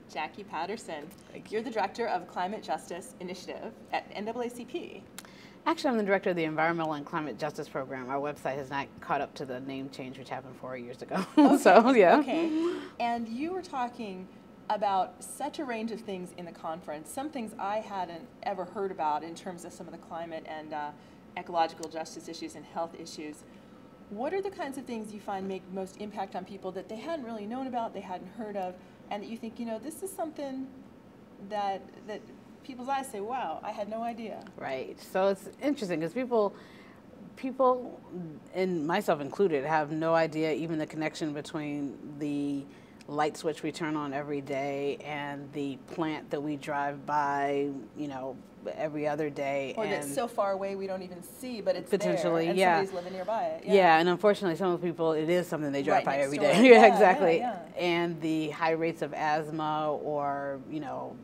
Jaqui Patterson. You're the Director of Climate Justice Initiative at NAACP. Actually, I'm the Director of the Environmental and Climate Justice Program. Our website has not caught up to the name change, which happened 4 years ago. Okay. So, yeah. Okay. And you were talking about such a range of things in the conference, some things I hadn't ever heard about in terms of some of the climate and ecological justice issues and health issues. What are the kinds of things you find make most impact on people that they hadn't really known about, they hadn't heard of, and that you think, you know, this is something that people's eyes say, wow, I had no idea. Right. So it's interesting because people, and myself included, have no idea even the connection between the light switch we turn on every day and the plant that we drive by, you know, every other day. Or that's so far away we don't even see, but it's potentially there, and yeah. somebody's living nearby it. Yeah, and unfortunately some of the people, it is something they drive right by every door. day. Yeah, exactly. Yeah. And the high rates of asthma or, you know,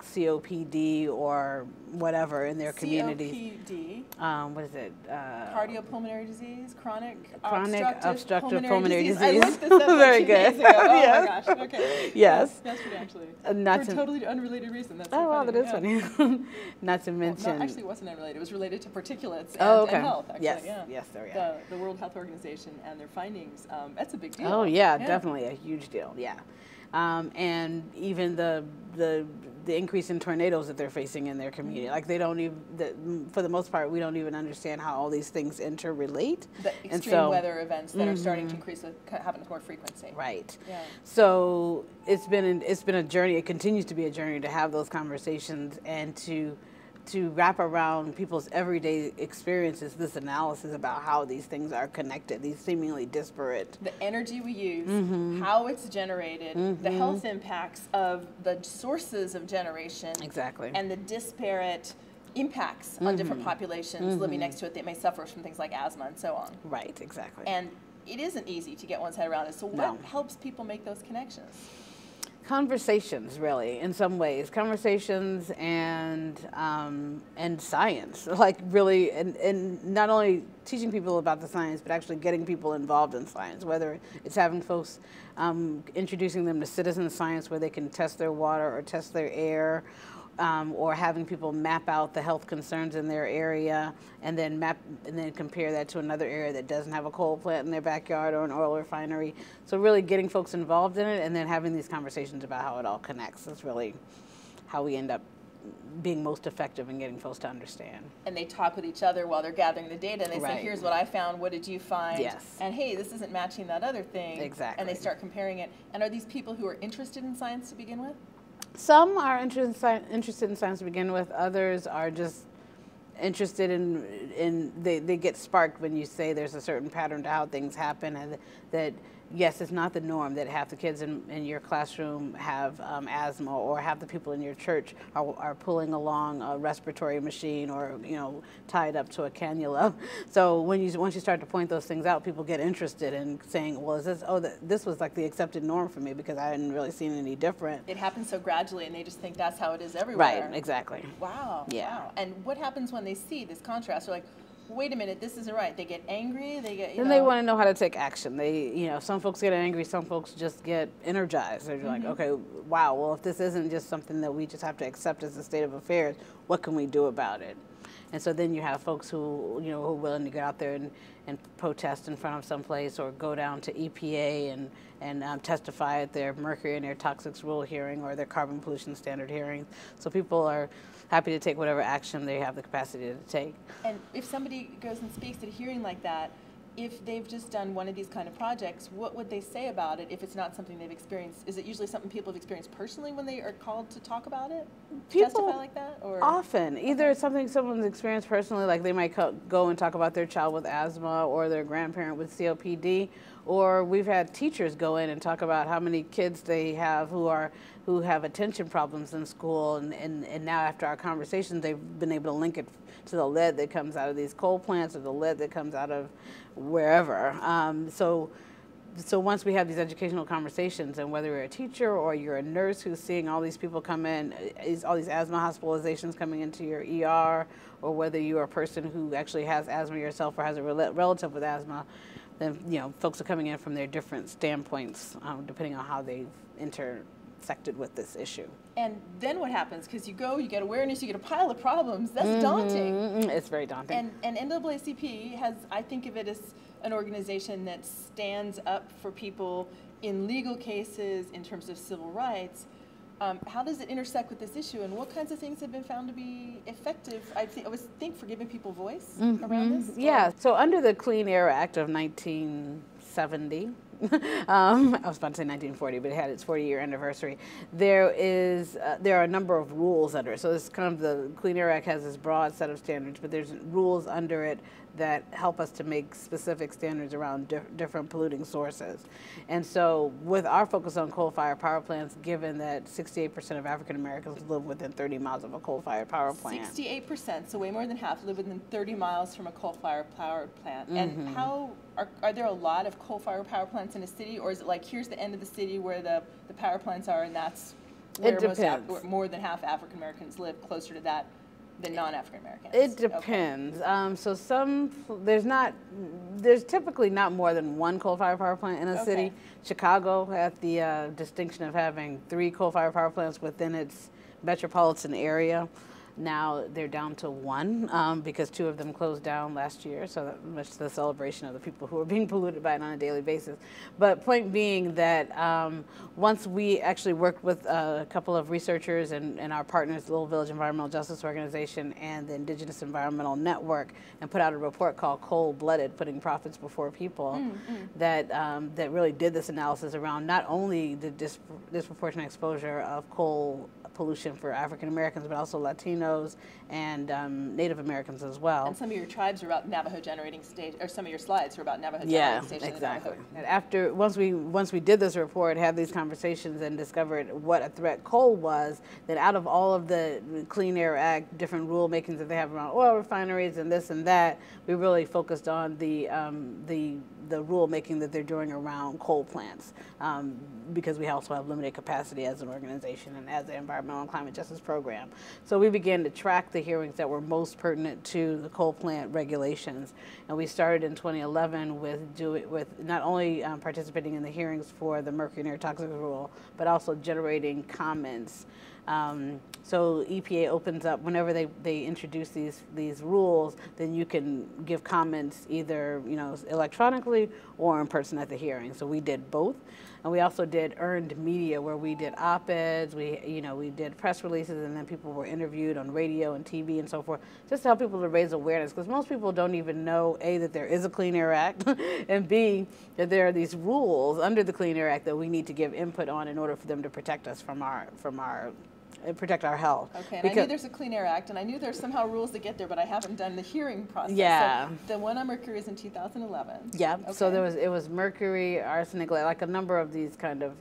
COPD or whatever in their communities. COPD. What is it? Cardiopulmonary disease, chronic obstructive pulmonary disease. I looked this up Very like 2 good. days ago. Oh Yes. my gosh. Okay. Yes. Yesterday actually. For a totally unrelated reason. That's oh so wow, funny. that is funny. Not to mention. Well, no, actually, it wasn't unrelated. It was related to particulates and health. Actually, yes. Yeah. Yes, there we are. The World Health Organization and their findings. That's a big deal. Oh yeah, definitely a huge deal. Yeah. And even the increase in tornadoes that they're facing in their community, like they don't even, for the most part, we don't even understand how all these things interrelate. The extreme weather events that are starting to increase, happen with more frequency. Right. Yeah. So it's been a journey. It continues to be a journey to have those conversations and to wrap around people's everyday experiences this analysis about how these things are connected, these seemingly disparate. The energy we use, how it's generated, the health impacts of the sources of generation. Exactly. And the disparate impacts on different populations living next to it that may suffer from things like asthma and so on. Right, exactly. And it isn't easy to get one's head around it. So what helps people make those connections? Conversations, really, in some ways. Conversations and science, like really, and not only teaching people about the science, but actually getting people involved in science, whether it's having folks, introducing them to citizen science where they can test their water or test their air, or having people map out the health concerns in their area and then compare that to another area that doesn't have a coal plant in their backyard or an oil refinery. So really getting folks involved in it and then having these conversations about how it all connects. That's really how we end up being most effective in getting folks to understand. And they talk with each other while they're gathering the data and they say, here's what I found, what did you find? Yes. And hey, this isn't matching that other thing. Exactly. And they start comparing it. And are these people who are interested in science to begin with? Some are interested in science to begin with. Others are just interested in they get sparked when you say there's a certain pattern to how things happen, and that yes, it's not the norm that half the kids in your classroom have asthma, or half the people in your church are pulling along a respiratory machine, or tied up to a cannula. So once you start to point those things out, people get interested in saying, well, is this this was like the accepted norm for me because I hadn't really seen any different. It happens so gradually, and they just think that's how it is everywhere. Right. Exactly. Wow. Yeah. Wow. And what happens when they see this contrast? They're like, wait a minute, this isn't right. They get angry. They get. They want to know how to take action. Some folks get angry. Some folks just get energized. They're like, okay, wow. Well, if this isn't just something that we just have to accept as a state of affairs, what can we do about it? And so then you have folks who who are willing to get out there and protest in front of some place, or go down to EPA and testify at their mercury and air toxics rule hearing or their carbon pollution standard hearing. So people are happy to take whatever action they have the capacity to take. And if somebody goes and speaks at a hearing like that, if they've just done one of these kind of projects, what would they say about it if it's not something they've experienced? Is it usually something people have experienced personally when they are called to talk about it? Testify like that? Or often. Either it's something someone's experienced personally, like they might go and talk about their child with asthma or their grandparent with COPD, or we've had teachers go in and talk about how many kids they have who have attention problems in school, and now after our conversations they've been able to link it to the lead that comes out of these coal plants or the lead that comes out of wherever. So once we have these educational conversations, and whether you're a teacher or you're a nurse who's seeing all these people come in, all these asthma hospitalizations coming into your ER, or whether you're a person who actually has asthma yourself or has a relative with asthma, then folks are coming in from their different standpoints, depending on how they've affected with this issue. And then what happens? Because you get awareness, you get a pile of problems. That's daunting. It's very daunting. And NAACP has, I think of it as an organization that stands up for people in legal cases in terms of civil rights. How does it intersect with this issue, and what kinds of things have been found to be effective? I think for giving people voice around this? Yeah, so under the Clean Air Act of 1970, I was about to say 1940, but it had its 40-year anniversary. There are a number of rules under it. So this kind of the Clean Air Act has this broad set of standards, but there's rules under it that help us to make specific standards around different polluting sources. And so with our focus on coal-fired power plants, given that 68% of African Americans live within 30 miles of a coal-fired power plant. 68%, so way more than half, live within 30 miles from a coal-fired power plant. And how are there a lot of coal-fired power plants in a city, or is it like here's the end of the city where the power plants are, and that's where more than half African Americans live, closer to that than non-African Americans? It depends. Okay. There's typically not more than one coal-fired power plant in a city. Chicago had the distinction of having 3 coal-fired power plants within its metropolitan area. Now they're down to 1 because 2 of them closed down last year, so that much to the celebration of the people who are being polluted by it on a daily basis. But point being that once we actually worked with a couple of researchers and our partners, the Little Village Environmental Justice Organization and the Indigenous Environmental Network, and put out a report called Cold-Blooded, Putting Profits Before People, that really did this analysis around not only the disproportionate exposure of coal pollution for African Americans, but also Latinos and Native Americans as well. And some of your tribes are about Navajo generating station, or some of your slides are about Navajo generating station. Yeah, exactly. And once we did this report, had these conversations, and discovered what a threat coal was, then out of all of the Clean Air Act different rulemakings that they have around oil refineries and this and that, we really focused on the rulemaking that they're doing around coal plants, because we also have limited capacity as an organization and as an environmental and climate justice program. So we began to track the hearings that were most pertinent to the coal plant regulations, and we started in 2011 with not only participating in the hearings for the mercury and air toxics rule, but also generating comments. So EPA opens up whenever they introduce these rules, then you can give comments either electronically or in person at the hearing. So we did both, and we also did earned media where we did op-eds, we did press releases, and then people were interviewed on radio and TV and so forth, just to help people to raise awareness, because most people don't even know A, that there is a Clean Air Act, and B, that there are these rules under the Clean Air Act that we need to give input on in order for them to protect us protect our health. Okay, and I knew there's a Clean Air Act, and I knew there's somehow rules to get there, but I haven't done the hearing process. Yeah. So the one on mercury is in 2011. Yeah. Okay. So it was mercury, arsenic, like a number of these kind of.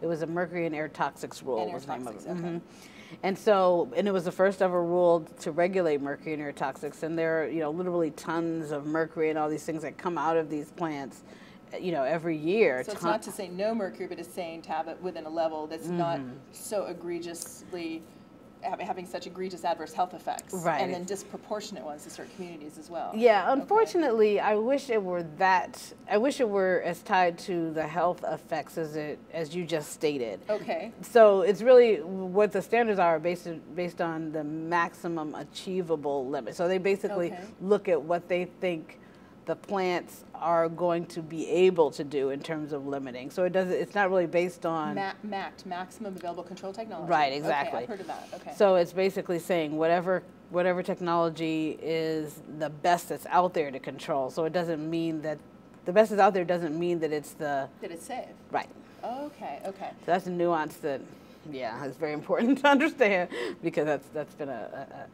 It was a mercury and air toxics rule. Was the name of it. Okay. And it was the first ever rule to regulate mercury and air toxics, and there are literally tons of mercury and all these things that come out of these plants. Every year. So it's not to say no mercury, but it's saying to have it within a level that's not so egregiously having such egregious adverse health effects, right? And then disproportionate ones to certain communities as well. Yeah, unfortunately, I wish it were as tied to the health effects as you just stated. Okay. So it's really what the standards are based on the maximum achievable limit. So they basically look at what they think the plants are going to be able to do in terms of limiting. So it's not really based on maximum available control technology. Right, exactly. Okay, I've heard of that. Okay. So it's basically saying whatever technology is the best that's out there to control. So it doesn't mean that the best that's out there doesn't mean that it's safe. Right. Okay. So that's a nuance that it's very important to understand, because that's been a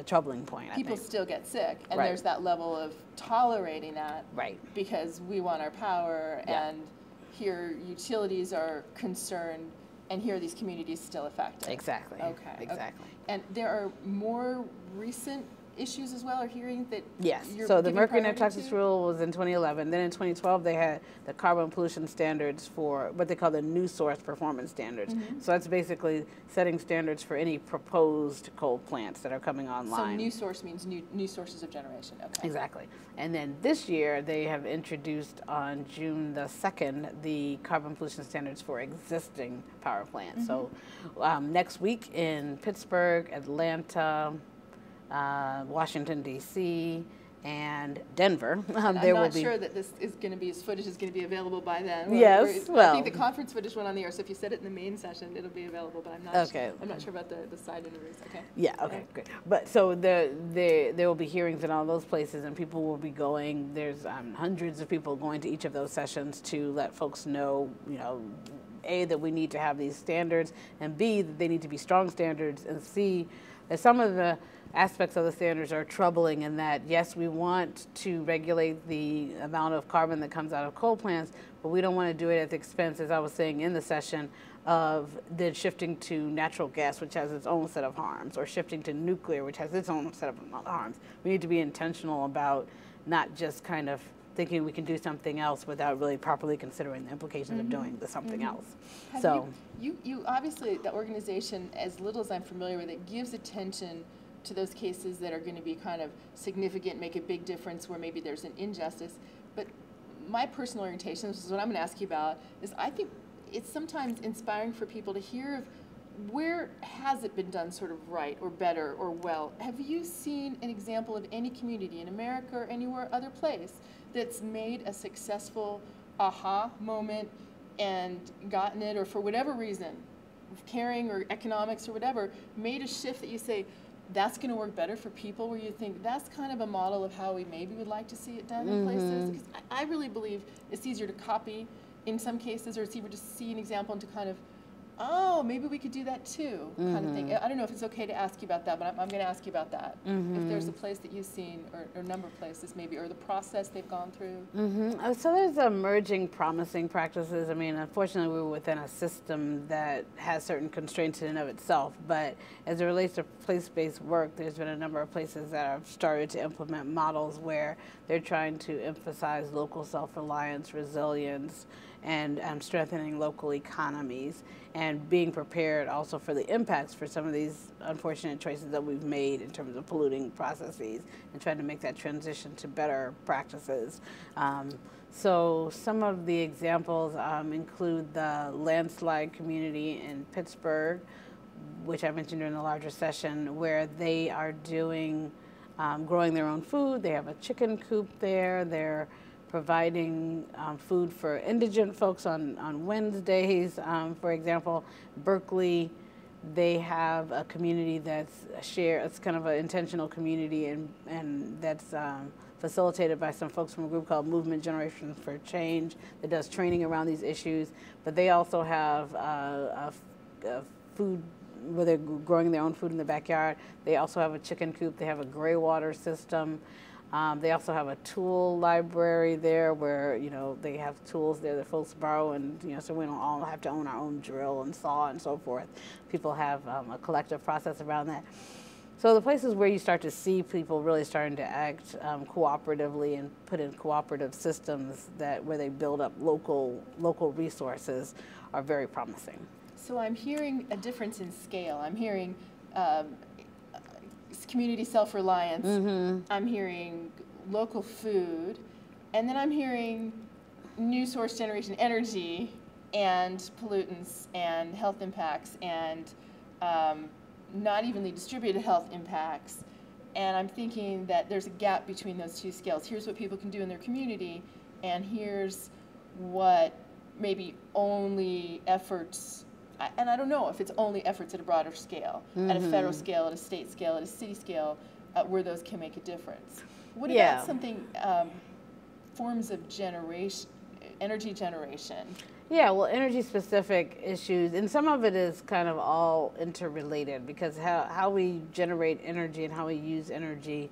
troubling point. People still get sick, and there's that level of tolerating that, right? Because we want our power, and here utilities are concerned, and here are these communities still affected. Exactly. Okay. Exactly. And there are more recent issues as well, or hearings that Yes. you're So the giving mercury priority neurotoxics to? rule was in 2011. Then in 2012, they had the carbon pollution standards for what they call the new source performance standards. So that's basically setting standards for any proposed coal plants that are coming So online. new source means new sources of generation. Okay. Exactly. And then this year, they have introduced on June the 2nd the carbon pollution standards for existing power plants. So next week in Pittsburgh, Atlanta, Washington, D.C., and Denver, And there I'm will not be. sure that this footage is going to be available by then. Yes, I well. think the conference footage went on the air, so if you said it in the main session, it'll be available, but I'm not Okay. I'm not sure about the side interviews. Okay. Yeah, okay, good. But so there will be hearings in all those places, and people will be going. There's hundreds of people going to each of those sessions to let folks know, A, that we need to have these standards, and B, that they need to be strong standards, and C, that some of the aspects of the standards are troubling in that, yes, we want to regulate the amount of carbon that comes out of coal plants, but we don't want to do it at the expense, as I was saying in the session, of then shifting to natural gas, which has its own set of harms, or shifting to nuclear, which has its own set of harms. We need to be intentional about not just kind of thinking we can do something else without really properly considering the implications of doing the something else. Have you obviously, the organization, as little as I'm familiar with it, gives attention to those cases that are going to be kind of significant, make a big difference, where maybe there's an injustice. But my personal orientation, this is what I'm going to ask you about, is I think it's sometimes inspiring for people to hear of where has it been done sort of right or better or well. Have you seen an example of any community in America or anywhere other place that's made a successful aha moment and gotten it, or for whatever reason, caring or economics or whatever, made a shift that you say, that's going to work better for people, where you think that's kind of a model of how we maybe would like to see it done in places? Because I really believe it's easier to copy in some cases, or it's easier to see an example and to kind of, oh, maybe we could do that too, kind of thing. I don't know if it's okay to ask you about that, but I'm going to ask you about that. If there's a place that you've seen, or a number of places maybe, or the process they've gone through. So there's emerging promising practices. I mean, unfortunately, we're within a system that has certain constraints in and of itself, but as it relates to place-based work, there's been a number of places that have started to implement models where they're trying to emphasize local self-reliance, resilience, and strengthening local economies, and being prepared also for the impacts for some of these unfortunate choices that we've made in terms of polluting processes, and trying to make that transition to better practices. So some of the examples include the landslide community in Pittsburgh, which I mentioned during the larger session, where they are doing, growing their own food. They have a chicken coop there. They're providing food for indigent folks on Wednesdays. For example, Berkeley, they have a community that's it's kind of an intentional community, and that's facilitated by some folks from a group called Movement Generation for Change that does training around these issues. But they also have a food where they're growing their own food in the backyard. They also have a chicken coop. They have a gray water system. They also have a tool library there where, they have tools there that folks borrow, and, so we don't all have to own our own drill and saw and so forth. People have a collective process around that. So the places where you start to see people really starting to act cooperatively and put in cooperative systems where they build up local resources are very promising. So I'm hearing a difference in scale. I'm hearing community self-reliance. I'm hearing local food, and then I'm hearing new source generation energy and pollutants and health impacts and not evenly distributed health impacts. And I'm thinking that there's a gap between those two scales. Here's what people can do in their community, and here's what maybe only efforts, and I don't know if it's only efforts at a broader scale, at a federal scale, at a state scale, at a city scale, where those can make a difference. What about something, forms of energy generation? Yeah, well, energy-specific issues, and some of it is kind of all interrelated, because how we generate energy and how we use energy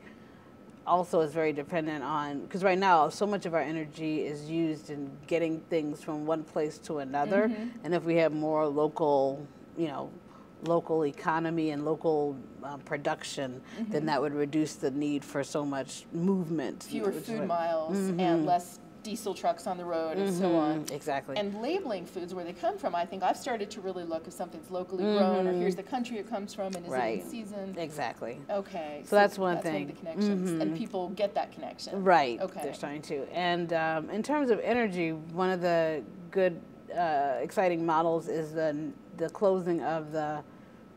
also is very dependent on, because right now so much of our energy is used in getting things from one place to another, and if we have more local local economy and local production, then that would reduce the need for so much movement. Fewer food miles and less diesel trucks on the road and so on. Exactly. And labeling foods where they come from, I think I've started to really look if something's locally grown, or here's the country it comes from, and is it in season. Exactly. Okay. So that's one thing. One of the connections, and people get that connection. Right. Okay. They're starting to. And in terms of energy, one of the good, exciting models is the closing of the,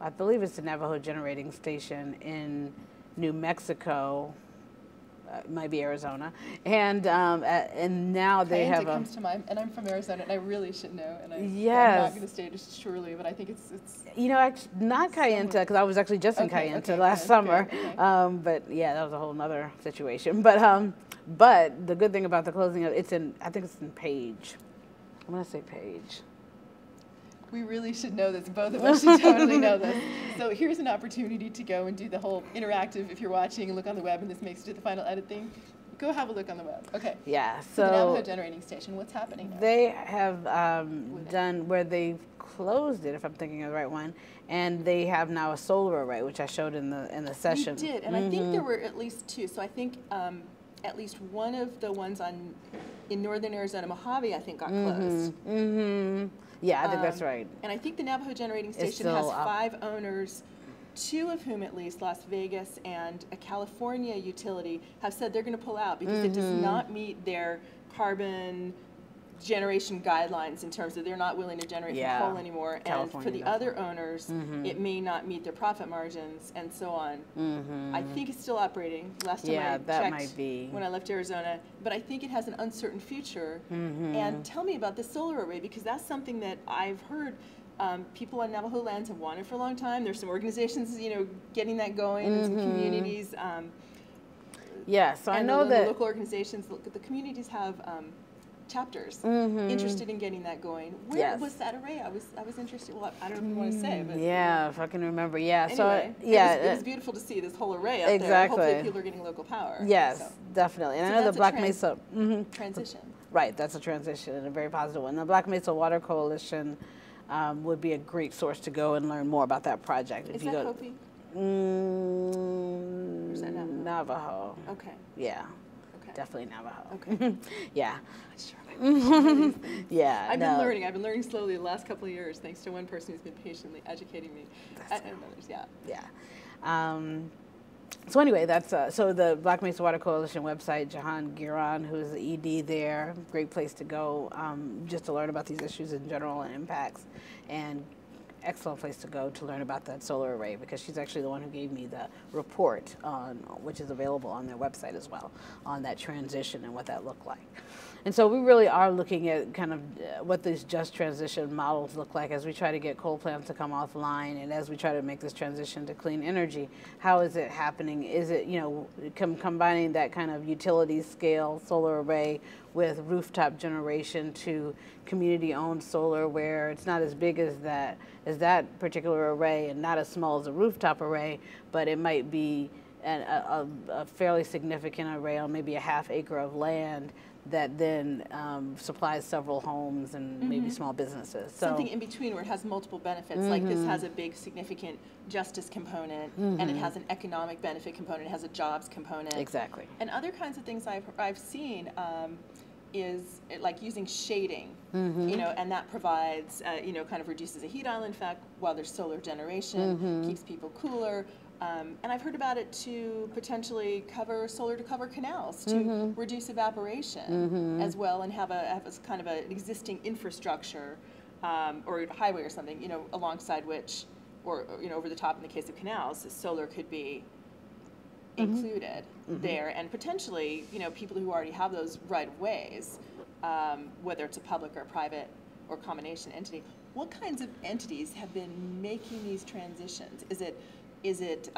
I believe it's the Navajo generating station in New Mexico. It might be Arizona, and now they have comes to mind, and I'm from Arizona, and I really should know, and I'm not going to state it surely, but I think it's you know, actually not Kayenta, because I was actually just in Kayenta last summer, but yeah, that was a whole nother situation. But the good thing about the closing of it's in, I think it's in Page. I'm going to say Page. We really should know this. Both of us should totally know this. So here's an opportunity to go and do the whole interactive, if you're watching, and look on the web, and this makes it to the final edit thing. Go have a look on the web. Okay. Yeah. So the Navajo generating station, what's happening now? They have done where they've closed it, if I'm thinking of the right one, and they have now a solar array, which I showed in the session. You did, and I think there were at least two. So I think at least one of the ones in northern Arizona, Mojave, I think got closed. Yeah, I think that's right. And I think the Navajo generating station has 5 owners, 2 of whom at least, Las Vegas and a California utility, have said they're going to pull out because it does not meet their carbon generation guidelines in terms of they're not willing to generate from coal anymore. And for the other owners, it may not meet their profit margins and so on. I think it's still operating. Last time I checked might be. When I left Arizona, but I think it has an uncertain future. And tell me about the solar array, because that's something that I've heard people on Navajo lands have wanted for a long time. There's some organizations, you know, getting that going, some communities. So I know that the local organizations, the communities have chapters interested in getting that going. Where was that array? I was interested. Well, I don't know if you want to say, but if I can remember. Anyway, so it was beautiful to see this whole array up there. Hopefully, people are getting local power. Yes, definitely. And I know the Black Mesa transition. Right, that's a transition and a very positive one. The Black Mesa Water Coalition would be a great source to go and learn more about that project. Is that Hopi? Or is that Navajo? Okay. Yeah. Okay. Definitely Navajo. Okay. Yeah. Sure. Yeah. I've been learning slowly the last couple of years, thanks to one person who's been patiently educating me. And others, So anyway, that's so the Black Mesa Water Coalition website, Jahan Giron, who is the ED there, great place to go just to learn about these issues in general and impacts, and excellent place to go to learn about that solar array, because she's actually the one who gave me the report on, which is available on their website as well, on that transition and what that looked like. And so we really are looking at kind of what these just transition models look like as we try to get coal plants to come offline, and as we try to make this transition to clean energy. How is it happening? Is it, you know, combining that kind of utility scale solar array with rooftop generation to community-owned solar, where it's not as big as that particular array and not as small as a rooftop array, but it might be a fairly significant array on maybe a half acre of land that then supplies several homes and maybe small businesses. So something in between where it has multiple benefits, like this has a big significant justice component, and it has an economic benefit component, it has a jobs component. Exactly. And other kinds of things I've seen is like using shading, you know, and that provides, you know, kind of reduces the heat island effect while there's solar generation, keeps people cooler. And I've heard about it to potentially solar to cover canals to reduce evaporation as well, and have a kind of an existing infrastructure or a highway or something, you know, alongside which, or you know, over the top in the case of canals, solar could be included there, and potentially, you know, people who already have those right of ways, whether it's a public or a private or combination entity. What kinds of entities have been making these transitions? Is it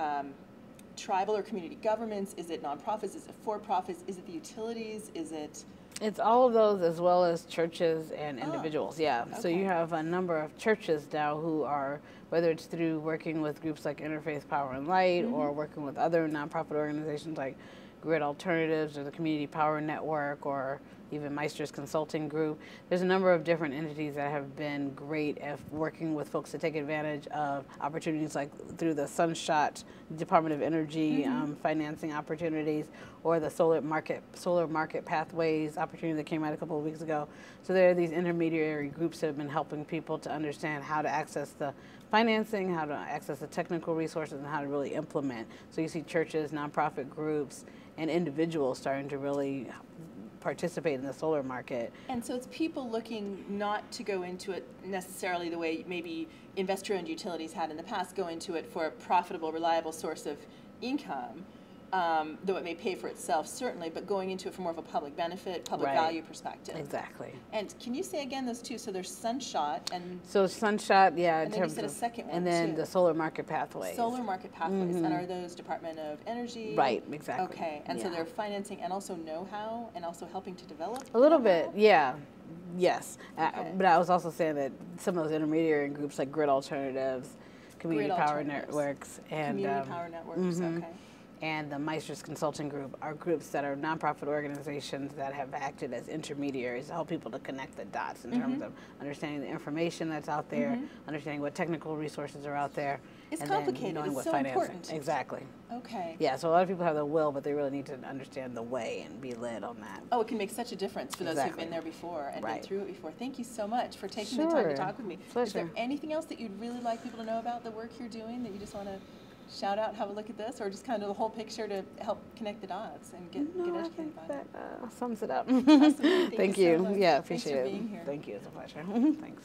tribal or community governments? Is it nonprofits? Is it for-profits? Is it the utilities? Is it? It's all of those, as well as churches and individuals. Yeah. Okay. So you have a number of churches now who are, whether it's through working with groups like Interfaith Power and Light, or working with other nonprofit organizations like Grid Alternatives or the Community Power Network, or even Meister's Consulting Group. There's a number of different entities that have been great at working with folks to take advantage of opportunities like through the Sunshot Department of Energy financing opportunities, or the solar market pathways opportunity that came out a couple of weeks ago. So there are these intermediary groups that have been helping people to understand how to access the financing, how to access the technical resources, and how to really implement. So you see churches, nonprofit groups, and individuals starting to really participate in the solar market. And so it's people looking not to go into it necessarily the way maybe investor-owned utilities had in the past, go into it for a profitable, reliable source of income, though it may pay for itself, certainly, but going into it for more of a public benefit, public value perspective. Exactly. And can you say again those two? So there's Sunshot and... So Sunshot, yeah. And then you said a second one, and then too. The solar market pathways. Solar market pathways. And are those Department of Energy? Right, exactly. Okay, and so they're financing and also know-how and also helping to develop? A little bit, yeah. Yes. Okay. But I was also saying that some of those intermediary groups like Grid Alternatives, Community Power Networks, and Community Power Networks, okay. And the Meister's Consulting Group are groups that are nonprofit organizations that have acted as intermediaries to help people to connect the dots in terms of understanding the information that's out there, understanding what technical resources are out there. It's and complicated. Then knowing it's what so financing. important. Exactly. Okay. Yeah, so a lot of people have the will, but they really need to understand the way and be led on that. Oh, it can make such a difference for those who've been there before and been through it before. Thank you so much for taking the time to talk with me. Pleasure. Is there anything else that you'd really like people to know about the work you're doing that you just want to shout out, have a look at this, or just kind of the whole picture to help connect the dots and get educated by it? That sums it up. Awesome. Thank Thank you you. so much. Yeah, appreciate Thanks for it. being here. Thank you. It's a pleasure. Thanks.